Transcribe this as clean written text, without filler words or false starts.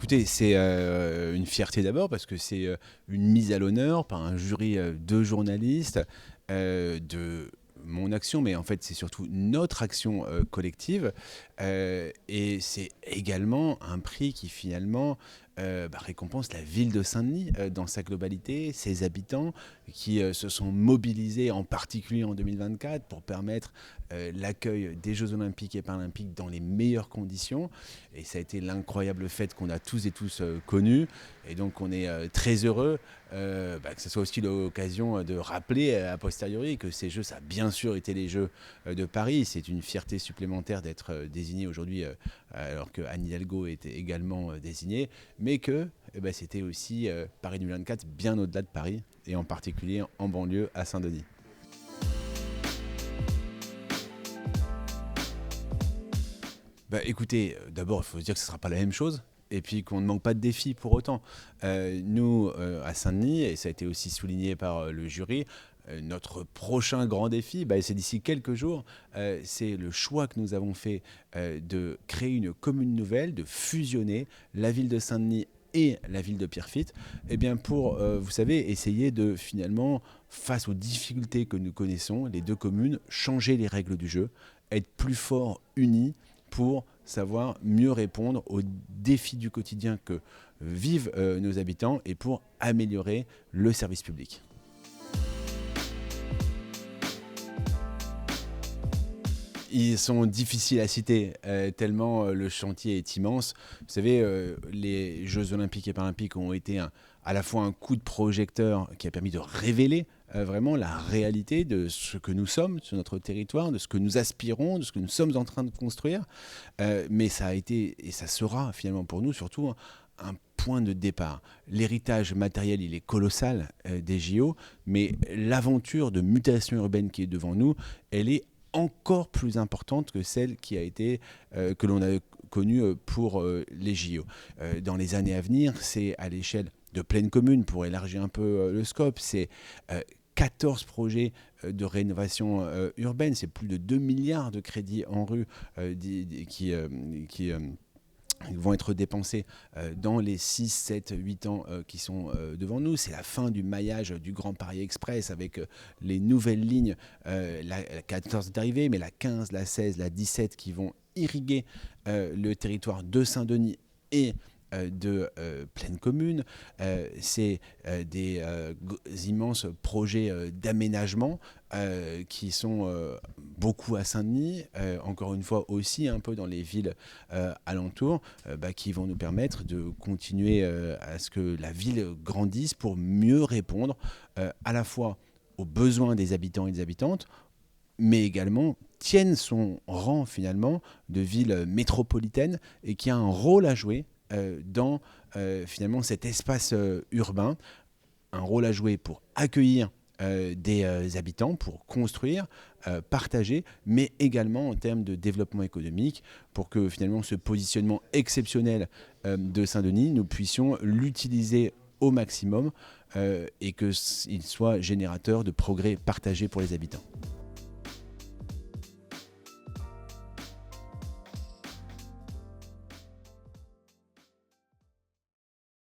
écoutez, c'est une fierté d'abord parce que c'est une mise à l'honneur par un jury de journalistes de mon action, mais en fait c'est surtout notre action collective. Et c'est également un prix qui finalement récompense la ville de Saint-Denis dans sa globalité, ses habitants qui se sont mobilisés en particulier en 2024 pour permettre l'accueil des Jeux Olympiques et Paralympiques dans les meilleures conditions. Et ça a été l'incroyable fête qu'on a tous et tous connue. Et donc on est très heureux que ce soit aussi l'occasion de rappeler a posteriori que ces Jeux, ça a bien sûr été les Jeux de Paris. C'est une fierté supplémentaire d'être désigné aujourd'hui, alors que Anne Hidalgo était également désignée, mais que c'était aussi Paris 2024 bien au-delà de Paris, et en particulier en banlieue à Saint-Denis. Écoutez, d'abord, il faut se dire que ce ne sera pas la même chose. Et puis qu'on ne manque pas de défis pour autant. Nous, à Saint-Denis, et ça a été aussi souligné par le jury, notre prochain grand défi, c'est d'ici quelques jours. C'est le choix que nous avons fait de créer une commune nouvelle, de fusionner la ville de Saint-Denis et la ville de Pierrefitte, pour, vous savez, essayer de finalement, face aux difficultés que nous connaissons, les deux communes, changer les règles du jeu, être plus forts, unis, pour savoir mieux répondre aux défis du quotidien que vivent nos habitants et pour améliorer le service public. Ils sont difficiles à citer, tellement le chantier est immense. Vous savez, les Jeux Olympiques et Paralympiques ont été à la fois un coup de projecteur qui a permis de révéler vraiment la réalité de ce que nous sommes sur notre territoire, de ce que nous aspirons, de ce que nous sommes en train de construire. Mais ça a été, et ça sera finalement pour nous surtout, un point de départ. L'héritage matériel, il est colossal des JO, mais l'aventure de mutation urbaine qui est devant nous, elle est encore plus importante que celle qui a été, que l'on a connue pour les JO. Dans les années à venir, c'est à l'échelle de pleine commune, pour élargir un peu le scope, c'est 14 projets de rénovation urbaine, c'est plus de 2 milliards de crédits en rue qui vont être dépensés dans les 6, 7, 8 ans qui sont devant nous. C'est la fin du maillage du Grand Paris Express avec les nouvelles lignes, la 14 est arrivée, mais la 15, la 16, la 17 qui vont irriguer le territoire de Saint-Denis et de pleine commune. C'est des immenses projets d'aménagement qui sont beaucoup à Saint-Denis, encore une fois aussi un peu dans les villes alentours, qui vont nous permettre de continuer à ce que la ville grandisse pour mieux répondre à la fois aux besoins des habitants et des habitantes, mais également tienne son rang finalement de ville métropolitaine et qui a un rôle à jouer dans finalement cet espace urbain, un rôle à jouer pour accueillir des habitants, pour construire, partager, mais également en termes de développement économique, pour que finalement ce positionnement exceptionnel de Saint-Denis, nous puissions l'utiliser au maximum et qu'il soit générateur de progrès partagés pour les habitants.